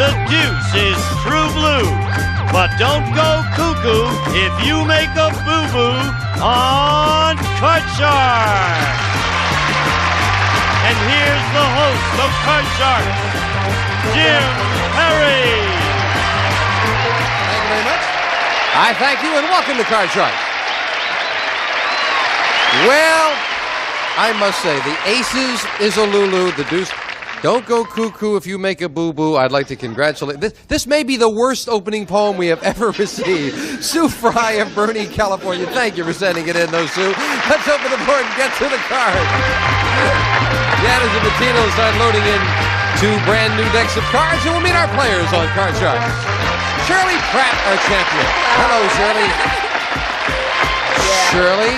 The deuce is true blue. But don't go cuckoo if you make a boo-boo on Card Shark. And here's the host of Card Shark, Jim Perry. Thank you very much. I thank you and welcome to Card Shark. Well, I must say, the aces is a Lulu, the deuce. Don't go cuckoo if you make a boo-boo. I'd like to congratulate. This may be the worst opening poem we have ever received. Sue Fry of Bernie, California. Thank you for sending it in, though, Sue. Let's open the board and get to the cards. Janice and Bettina will start loading in two brand new decks of cards, and we'll meet our players on Card Shark. Shirley Pratt, our champion. Hello, Shirley. Shirley?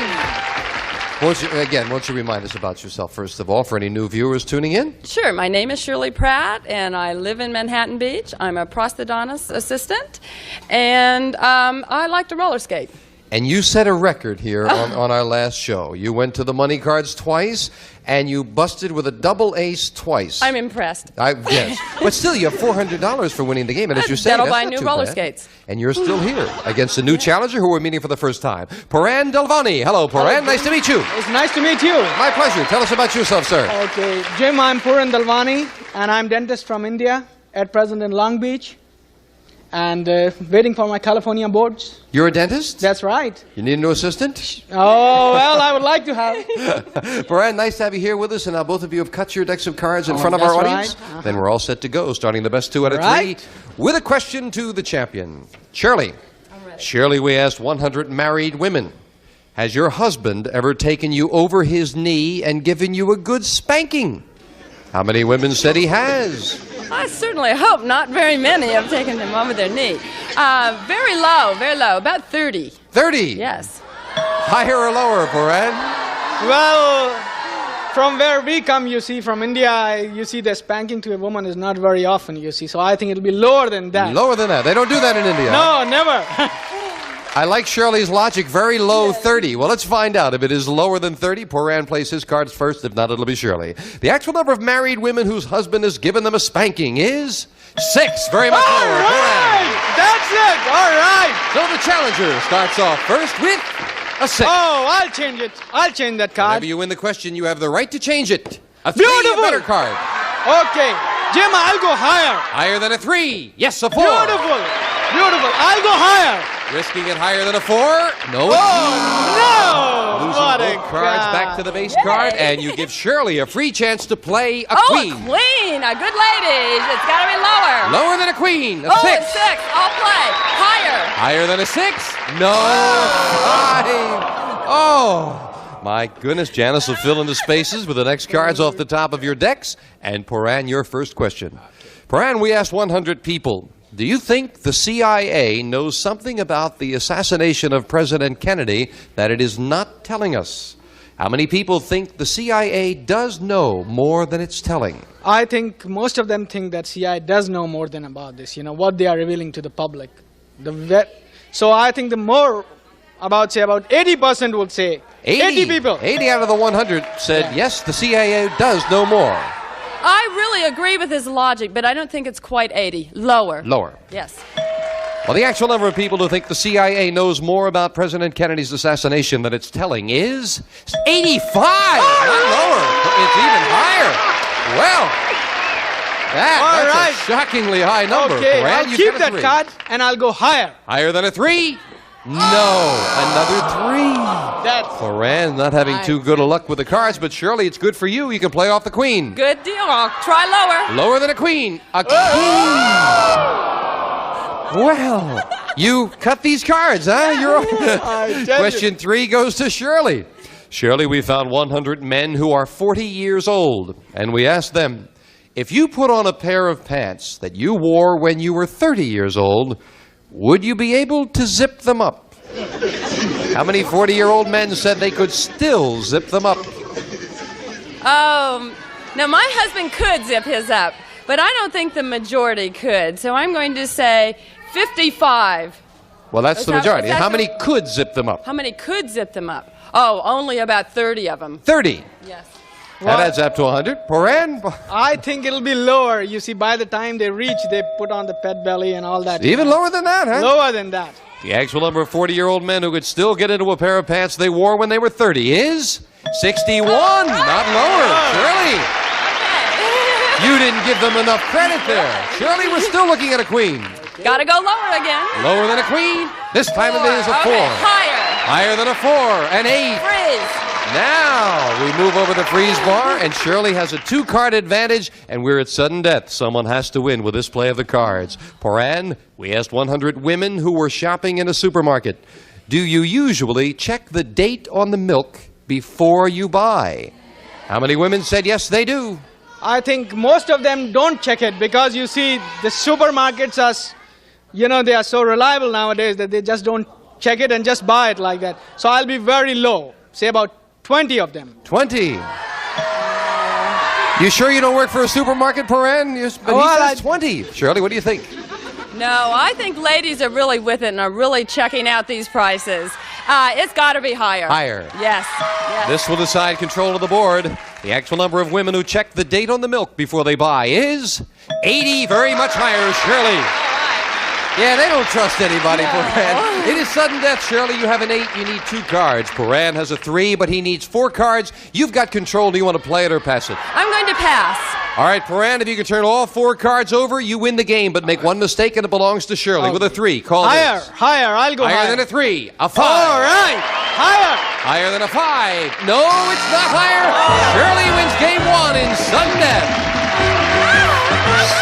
Won't you remind us about yourself, first of all, for any new viewers tuning in? Sure. My name is Shirley Pratt, and I live in Manhattan Beach. I'm a prosthodontist assistant, and I like to roller skate. And you set a record here on our last show. You went to the money cards twice, and you busted with a double ace twice. I'm impressed. Yes. But still, you have $400 for winning the game. And as you're saying, that'll that's buy not new too roller bad. skates. And you're still here against a new challenger who we're meeting for the first time. Paran Delvani. Hello, Paran. Nice to meet you. It's nice to meet you. My pleasure. Tell us about yourself, sir. Okay, Jim, I'm Puran Dalwani, and I'm dentist from India, at present in Long Beach, and waiting for my California boards. You're a dentist? That's right. You need a new assistant? Oh, well, I would like to have. Paran, nice to have you here with us, and now both of you have cut your decks of cards in front of our audience. Right. Then we're all set to go, starting the best two out of three, with a question to the champion. Shirley. Shirley, we asked 100 married women. Has your husband ever taken you over his knee and given you a good spanking? How many women said he has? I certainly hope not very many have taken them over their knee. Very low, about 30. 30? Yes. Higher or lower, Paran? Well, from where we come, you see, from India, you see the spanking to a woman is not very often, you see. So I think it'll be lower than that. Lower than that. They don't do that in India. No, never. I like Shirley's logic. Very low, 30. Well, let's find out. If it is lower than 30, Paran plays his cards first. If not, it'll be Shirley. The actual number of married women whose husband has given them a spanking is 6. Very much lower. All right. That's it. All right. So the challenger starts off first with a 6. Oh, I'll change it. I'll change that card. Whenever you win the question, you have the right to change it. A 3, Beautiful. a better card. Okay. Jim, I'll go higher. Higher than a 3. Yes, a 4. Beautiful. Beautiful. I'll go higher. Risking it higher than a 4. No. No! Losing What a both cards card. back to the base card, and you give Shirley a free chance to play a queen. A queen. A good lady. It's got to be lower. Lower than a queen. A 6. It's 6. I'll play. Higher. Higher than a 6. No. 5. Oh. My goodness, Janice will fill in the spaces with the next cards off the top of your decks. And Paran, your first question. Paran, we asked 100 people. Do you think the CIA knows something about the assassination of President Kennedy that it is not telling us? How many people think the CIA does know more than it's telling? I think most of them think that CIA does know more than about this, what they are revealing to the public. So I think the more, about 80% would say. 80 people. 80 out of the 100 said, yes, the CIA does know more. I really agree with his logic, but I don't think it's quite 80. Lower. Lower. Yes. Well, the actual number of people who think the CIA knows more about President Kennedy's assassination than it's telling is 85! Not lower. It's even higher. Well, that's a shockingly high number. Okay, Brad, I'll you keep got a that 3. card and I'll go higher. Higher than a 3? No. Another 3. That's Paran not having too good a luck with the cards, but surely it's good for you. You can play off the queen. Good deal. I'll try lower. Lower than a queen. A king. Well, you cut these cards, huh? Question 3 goes to Shirley. Shirley, we found 100 men who are 40 years old, and we asked them, if you put on a pair of pants that you wore when you were 30 years old, would you be able to zip them up? How many 40-year-old men said they could still zip them up? Now my husband could zip his up, but I don't think the majority could. So I'm going to say 55. Well, that's the majority. How many the- could zip them up? How many could zip them up? Oh, only about 30 of them. 30. Yes. That adds up to 100. Poran? I think it'll be lower. You see, by the time they reach, they put on the pet belly and all that. Even lower than that, huh? Lower than that. The actual number of 40-year-old men who could still get into a pair of pants they wore when they were 30 is 61. Not lower. Shirley. You didn't give them enough credit there. Shirley, we're still looking at a queen. Gotta go lower again. Lower than a queen. This time it is a 4. Okay, higher. Higher than a 4. An 8. Freeze. Now we move over the freeze bar, and Shirley has a 2-card advantage, and we're at sudden death. Someone has to win with this play of the cards. Poran, we asked 100 women who were shopping in a supermarket. Do you usually check the date on the milk before you buy? How many women said yes, they do? I think most of them don't check it because you see the supermarkets are, they are so reliable nowadays that they just don't check it and just buy it like that. So I'll be very low, say about 20 of them. 20. You sure you don't work for a supermarket, Poran? But he says 20. Shirley, what do you think? No, I think ladies are really with it and are really checking out these prices. It's got to be higher. Higher. Yes. This will decide control of the board. The actual number of women who check the date on the milk before they buy is 80. Very much higher, Shirley. Yeah, they don't trust anybody, Poran. It is sudden death, Shirley. You have an 8. You need 2 cards. Poran has a 3, but he needs 4 cards. You've got control. Do you want to play it or pass it? I'm going to pass. All right, Poran, if you can turn all 4 cards over, you win the game, but make one mistake and it belongs to Shirley with a 3. Call higher, this. higher. I'll go higher. Higher than a 3. A 5. All right. Higher. Higher than a 5. No, it's not higher. Shirley wins game 1 in sudden death.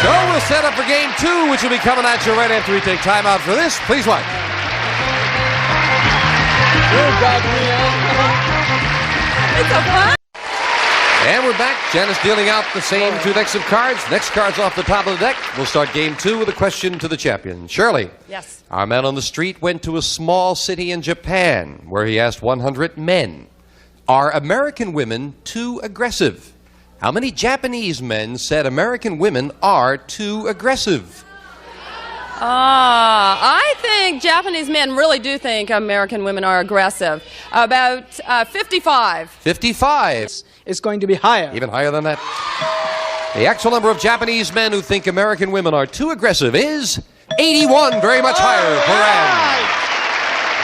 So we'll set up for game 2, which will be coming at you right after we take time out for this. Please watch. It's a fun. And we're back. Janice dealing out the same 2 decks of cards. Next card's off the top of the deck. We'll start game 2 with a question to the champion. Shirley. Yes. Our man on the street went to a small city in Japan where he asked 100 men, are American women too aggressive? How many Japanese men said American women are too aggressive? I think Japanese men really do think American women are aggressive. About 55. 55. It's going to be higher. Even higher than that. The actual number of Japanese men who think American women are too aggressive is 81. Very much higher. Poran.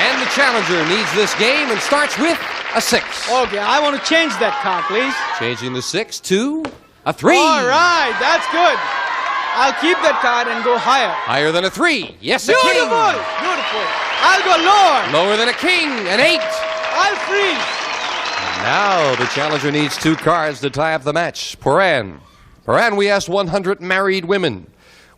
And the challenger needs this game and starts with a 6. Okay, I want to change that card, please. Changing the 6 to a 3. All right, that's good. I'll keep that card and go higher. Higher than a 3. Yes, a king. Beautiful, beautiful. I'll go lower. Lower than a king. An 8. I'll freeze. Now the challenger needs 2 cards to tie up the match. Poran, we asked 100 married women,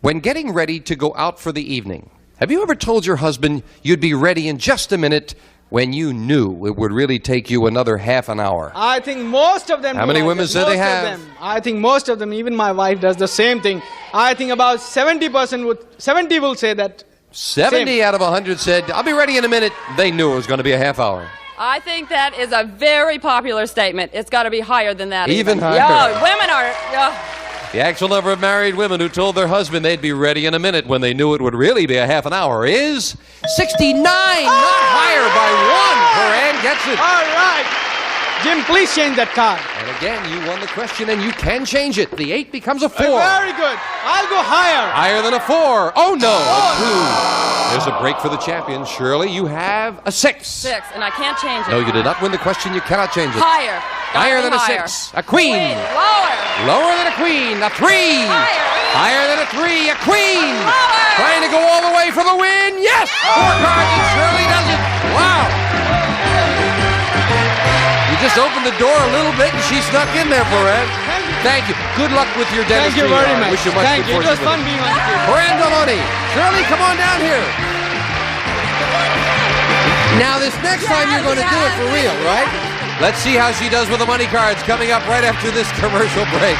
when getting ready to go out for the evening, have you ever told your husband you'd be ready in just a minute when you knew it would really take you another half an hour? I think most of them. How many women said they have? I think most of them, even my wife does the same thing. I think about 70 will say that. 70 out of 100 said, I'll be ready in a minute. They knew it was going to be a half hour. I think that is a very popular statement. It's got to be higher than that. Even higher? Yeah, women are... The actual number of married women who told their husband they'd be ready in a minute when they knew it would really be a half an hour is 69. Not higher by 1. Poran gets it. All right. Jim, please change that card. And again, you won the question and you can change it. The 8 becomes a 4. Very good. I'll go higher. Higher than a 4. Oh no, a 2. There's a break for the champion. Shirley, you have a 6. 6, and I can't change it. No, you did not win the question. You cannot change it. Higher. Higher than higher. a 6. A queen. Lower. Lower than a queen. A 3. Higher. Higher than a 3. A queen. Lower. Trying to go all the way for the win. Yes. 4 cards and Shirley does it. Wow. You just opened the door a little bit and she snuck in there, Poran. Thank you. Good luck with your dentistry. Thank you very much. Wish you much Thank you. good It was fortune fun with being on the field. Poran Deloney. Shirley, come on down here. Now, this next time you're going to do it for real, right? Let's see how she does with the money cards coming up right after this commercial break.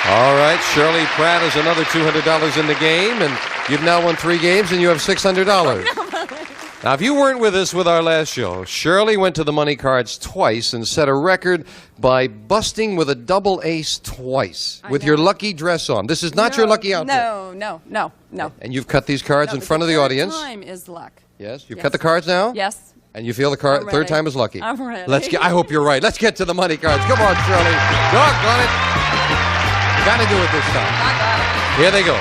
All right, Shirley Pratt is another $200 in the game, and you've now won 3 games, and you have $600. Now, if you weren't with us with our last show, Shirley went to the money cards twice and set a record by busting with a double ace twice with your lucky dress on. This is not your lucky outfit. No. And you've cut these cards in front of the audience. Time is luck. Yes, you've cut the cards now? Yes. And you feel the third time is lucky. I'm ready. I hope you're right. Let's get to the money cards. Come on, Shirley. Doggone it. You got to do it this time. I got it. Here they go.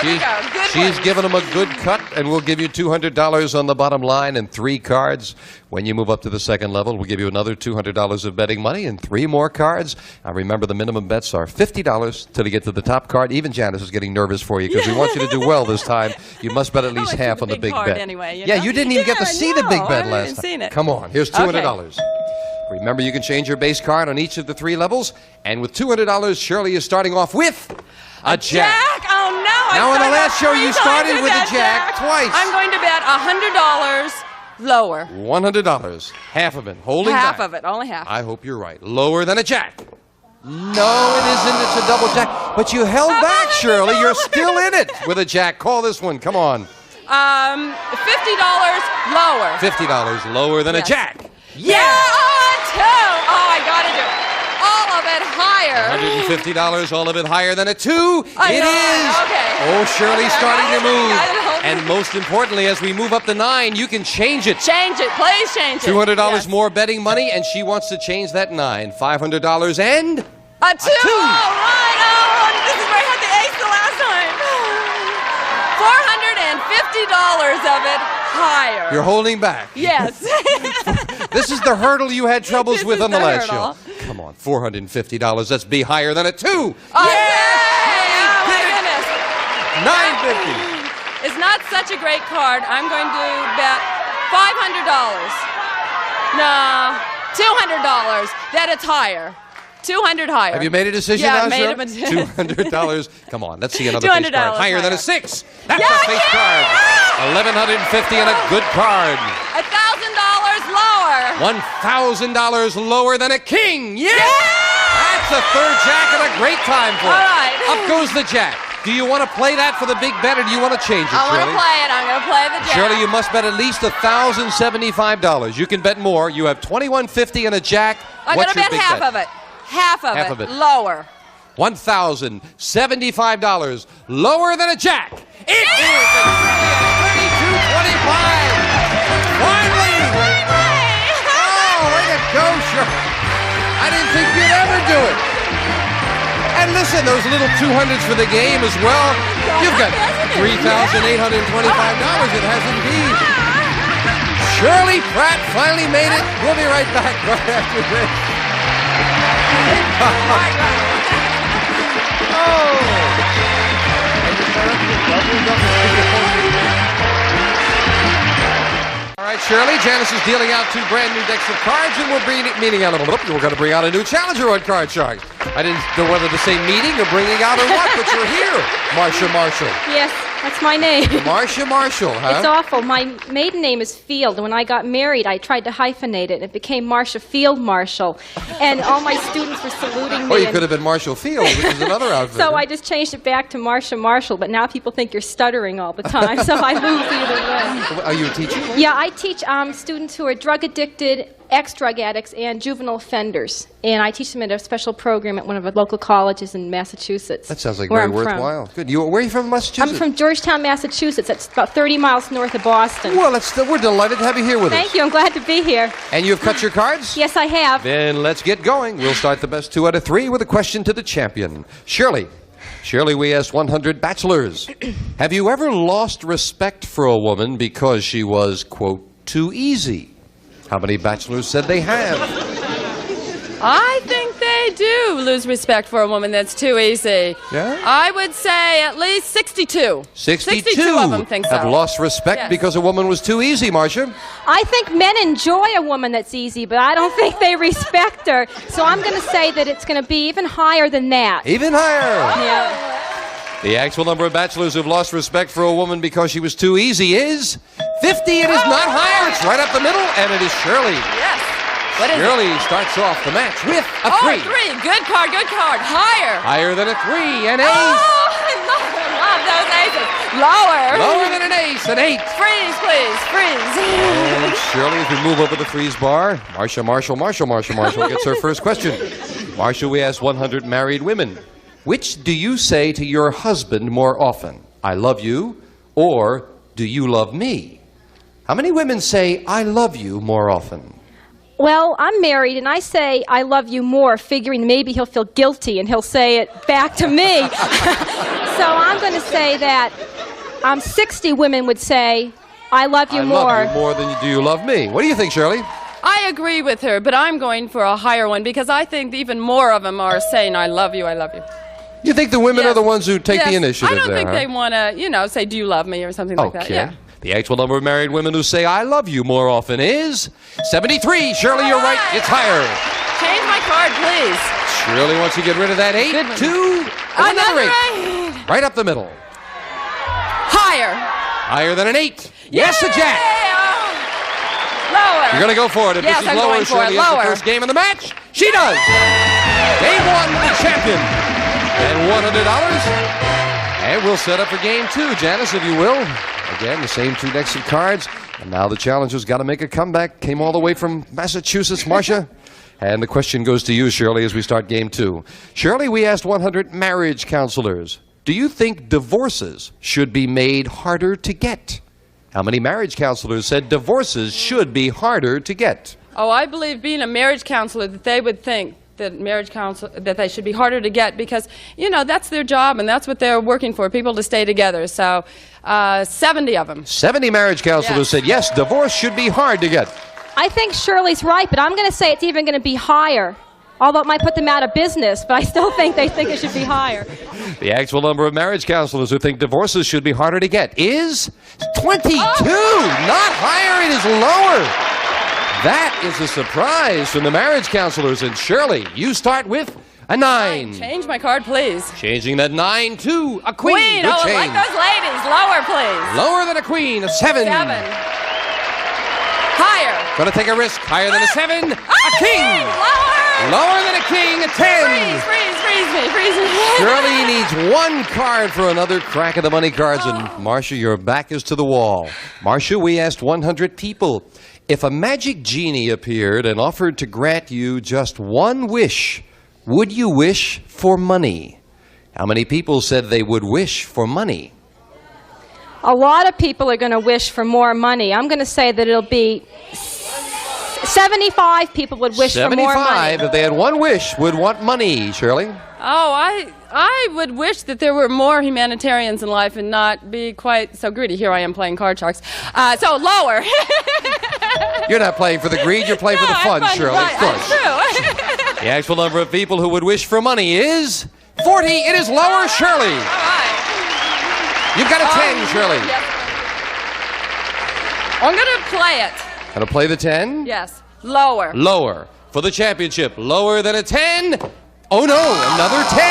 There we go. Good She's ones. given them a good cut, and we'll give you $200 on the bottom line and 3 cards. When you move up to the second level, we'll give you another $200 of betting money and 3 more cards. Now, remember, the minimum bets are $50 till you get to the top card. Even Janice is getting nervous for you because we want you to do well this time. You must bet at least half on the big bet. Anyway, yeah, you didn't even get to see the big bet last time. Seen it. Come on, here's $200. Remember, you can change your base card on each of the 3 levels. And with $200, Shirley is starting off with a jack. Oh, no. Now, in the last show, you started with a jack twice. I'm going to bet $100 lower. $100. Half of it. Holding Half back. of it. Only half. I hope you're right. Lower than a jack. No, it isn't. It's a double jack. But you held back, Shirley. You're still in it with a jack. Call this one. Come on. $50 lower. $50 lower than a jack. Yeah, two. Oh, I got to do it. All of it higher. $150, all of it higher than a 2. I It know. is. Okay. Oh, Shirley's Okay, starting to move. I hope- And most importantly, as we move up to 9, you can change it. Change it. Please change it. $200 Yes. more betting money, and she wants to change that 9. $500 and A two. two. Oh, right. Oh, this is where I had the ace the last time. $450 of it higher. you're holding back. Yes. This is the hurdle you had troubles This with is on the the last hurdle. show. Come on, $450. Let's be higher than a 2. Oh, yay! Oh, my goodness. $950. It's not such a great card. I'm going to bet $500. No, $200. That it's higher. $200 higher. Have you made a decision Yeah, now, I made sir? a decision. $200. Come on, let's see another face $200 card. Higher than a higher. 6. That's Yeah, a face card. $1,150 and a good card. $1,000 lower. $1,000 lower than a king. Yeah! That's a third jack and a great time for it. All right. Up goes the jack. Do you want to play that for the big bet, or do you want to change it, I want Shirley? to play it. I'm going to play the jack. Shirley, you must bet at least $1,075. You can bet more. You have $2,150 and a jack. I'm going What's to your bet big half bet? of it. Half of it. Lower. $1,075 lower than a jack. It is $32.25. Finally! Oh, way to go, Shirley. I didn't think you'd ever do it. And listen, those little 200s for the game as well. You've got $3,825. It has indeed. Shirley Pratt finally made it. We'll be right back right after this. All right, Shirley, Janice is dealing out 2 brand new decks of cards, and we're going to bring out a new challenger on Card Sharks. I didn't know whether to say meeting or bringing out or what, but you're here, Marcia Marshall. Yes, that's my name. Marcia Marshall, huh? It's awful. My maiden name is Field. When I got married, I tried to hyphenate it. It became Marcia Field Marshall. And all my students were saluting me. Or you and- could have been Marshall Field, which is another outfit. So I just changed it back to Marcia Marshall, but now people think you're stuttering all the time, so I lose either way. Are you a teacher? Yeah, I teach students who are drug addicted, ex-drug addicts, and juvenile offenders. And I teach them at a special program at one of the local colleges in Massachusetts. That sounds like where very I'm from. worthwhile. Good. Where are you from, Massachusetts? I'm from Georgetown, Massachusetts. That's about 30 miles north of Boston. Well, we're delighted to have you here with us. Thank you. I'm glad to be here. And you've cut your cards? Yes, I have. Then let's get going. We'll start the best 2 out of 3 with a question to the champion. Shirley, we asked 100 bachelors. Have you ever lost respect for a woman because she was, quote, too easy? How many bachelors said they have? I think they do lose respect for a woman that's too easy. Yeah? I would say at least 62. 62 of them think so. have lost respect Yes. because a woman was too easy, Marcia. I think men enjoy a woman that's easy, but I don't think they respect her. So I'm going to say that it's going to be even higher than that. Even higher. Yeah. The actual number of bachelors who've lost respect for a woman because she was too easy is 50. It is not higher. It's right up the middle, and it is Shirley. Yes. What is Shirley starts off the match with a 3. 3. Good card. Higher. Higher than a 3, an ace. Oh, love those aces. Lower. Lower than an ace, an 8. Freeze, please, freeze. And Shirley, as we move over the freeze bar, Marcia gets her first question. Marcia, we asked 100 married women. Which do you say to your husband more often? I love you, or do you love me? How many women say, I love you more often? Well, I'm married, and I say I love you more, figuring maybe he'll feel guilty and he'll say it back to me. So I'm going to say that 60 women would say, I love you more. I love you more than do you love me. What do you think, Shirley? I agree with her, but I'm going for a higher one because I think even more of them are saying, I love you, I love you. You think the women are the ones who take the initiative there? I don't think they want to, say, do you love me or something like that. Yeah. The actual number of married women who say I love you more often is 73. Shirley, you're right. It's higher. Change my card, please. Shirley wants to get rid of that 8 to another 8. Right up the middle. Higher. Higher than an 8. Yes, a jack. Lower. You're going to go for it. If yes, this is I'm lower, going for Shirley it. has Lower. the first game of the match. She does. Game 1, the champion. And $100. And we'll set up for game 2, Janice, if you will. Again, the same 2 decks of cards. And now the challenger's got to make a comeback. Came all the way from Massachusetts, Marcia. And the question goes to you, Shirley, as we start game 2. Shirley, we asked 100 marriage counselors, do you think divorces should be made harder to get? How many marriage counselors said divorces should be harder to get? Oh, I believe being a marriage counselor that they would think that that they should be harder to get because, that's their job and that's what they're working for, people to stay together. So 70 of them. 70 marriage counselors said, yes, divorce should be hard to get. I think Shirley's right, but I'm going to say it's even going to be higher. Although it might put them out of business, but I still think they think it should be higher. The actual number of marriage counselors who think divorces should be harder to get is 22. Not higher, it is lower. That is a surprise from the marriage counselors. And Shirley, you start with a 9. Change my card, please. Changing that 9 to a queen. Queen. Good Oh, change. like those ladies. Lower, please. Lower than a queen, a 7. 7. Higher. Gonna take a risk. Higher than a 7, a king. Lower. Lower than a king, a 10. Freeze me. Shirley needs 1 card for another crack at the money cards. And Marcia, your back is to the wall. Marcia, we asked 100 people. If a magic genie appeared and offered to grant you just 1 wish, would you wish for money? How many people said they would wish for money? A lot of people are going to wish for more money. I'm going to say that it'll be 75 people would wish for more money. 75, if they had 1 wish, would want money, Shirley. Oh, I would wish that there were more humanitarians in life and not be quite so greedy. Here I am playing card sharks. So lower. You're not playing for the greed, you're playing for the fun, Shirley. Right, of course. that's true. The actual number of people who would wish for money is 40. It is lower, Shirley. All right. You've got a 10, Shirley. Yep. I'm going to play it. Gonna play the 10? Yes. Lower. Lower. For the championship. Lower than a 10. Oh no, another 10.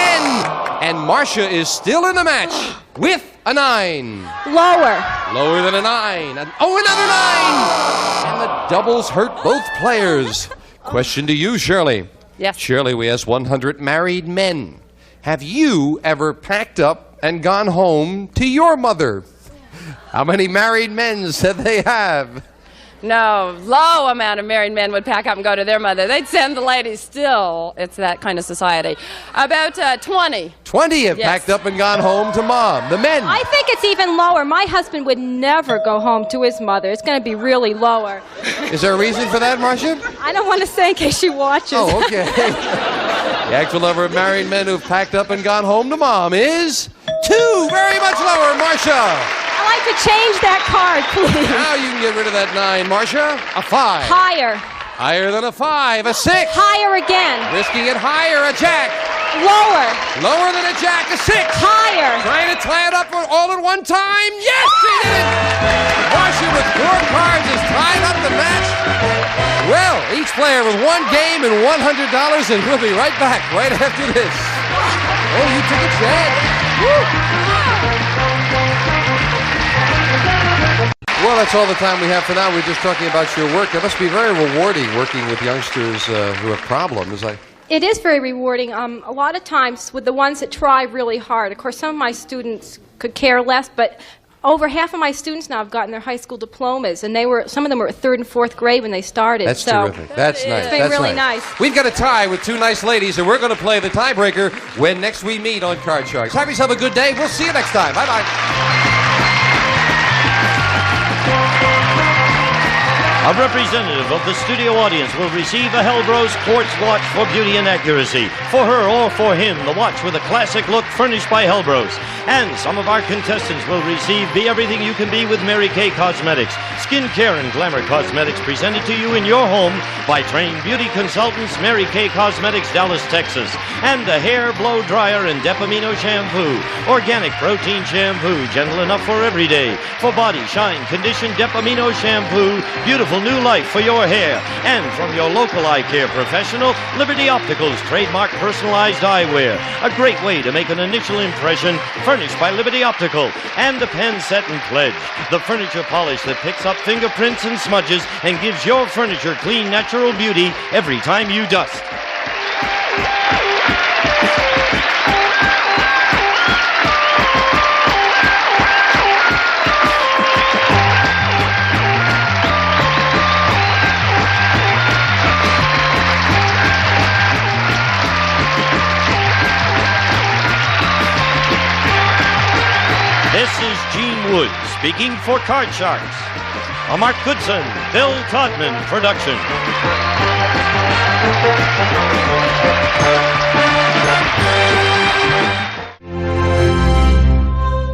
And Marcia is still in the match with a 9. Lower. Lower than a 9. Another 9. And the doubles hurt both players. Question to you, Shirley. Yes. Shirley, we asked 100 married men. Have you ever packed up and gone home to your mother? How many married men said they have? No, low amount of married men would pack up and go to their mother. They'd send the ladies still. It's that kind of society. About 20. 20 have Yes. packed up and gone home to mom. The men. I think it's even lower. My husband would never go home to his mother. It's going to be really lower. Is there a reason for that, Marcia? I don't want to say in case she watches. Oh, okay. The actual number of married men who've packed up and gone home to mom is 2. Very much lower, Marcia. I'd like to change that card, please. Now you can get rid of that 9, Marcia. A 5. Higher. Higher than a 5. A 6. Higher again. Risking it higher. A jack. Lower. Lower than a jack. A 6. Higher. Trying to tie it up all at one time. Yes, she did it. Marcia with 4 cards is tied up the match. Well, each player with 1 game and $100, and we'll be right back right after this. Oh, you took a chance. Woo. Well, that's all the time we have for now. We're just talking about your work. It must be very rewarding working with youngsters who have problems. It is very rewarding. A lot of times with the ones that try really hard, of course, some of my students could care less, but over half of my students now have gotten their high school diplomas, and some of them were at 3rd and 4th grade when they started. That's so terrific. That's nice. It's been That's really nice. We've got a tie with two nice ladies, and we're going to play the tiebreaker when next we meet on Card Sharks. Have yourself a good day. We'll see you next time. Bye-bye. A representative of the studio audience will receive a Hellbros quartz watch for beauty and accuracy. For her or for him, the watch with a classic look furnished by Hellbros. And some of our contestants will receive Be Everything You Can Be with Mary Kay Cosmetics. Skincare and glamour cosmetics presented to you in your home by trained beauty consultants Mary Kay Cosmetics, Dallas, Texas. And the hair blow dryer and Depamino shampoo. Organic protein shampoo, gentle enough for every day. For body, shine, condition, Depamino shampoo. Beautiful new life for your hair. And from your local eye care professional, Liberty Opticals trademark personalized eyewear. A great way to make an initial impression, furnished by Liberty Optical. And the pen set and pledge, the furniture polish that picks up fingerprints and smudges and gives your furniture clean, natural beauty every time you dust. This is Gene Wood speaking for Card Sharks. A Mark Goodson-Bill Todman production.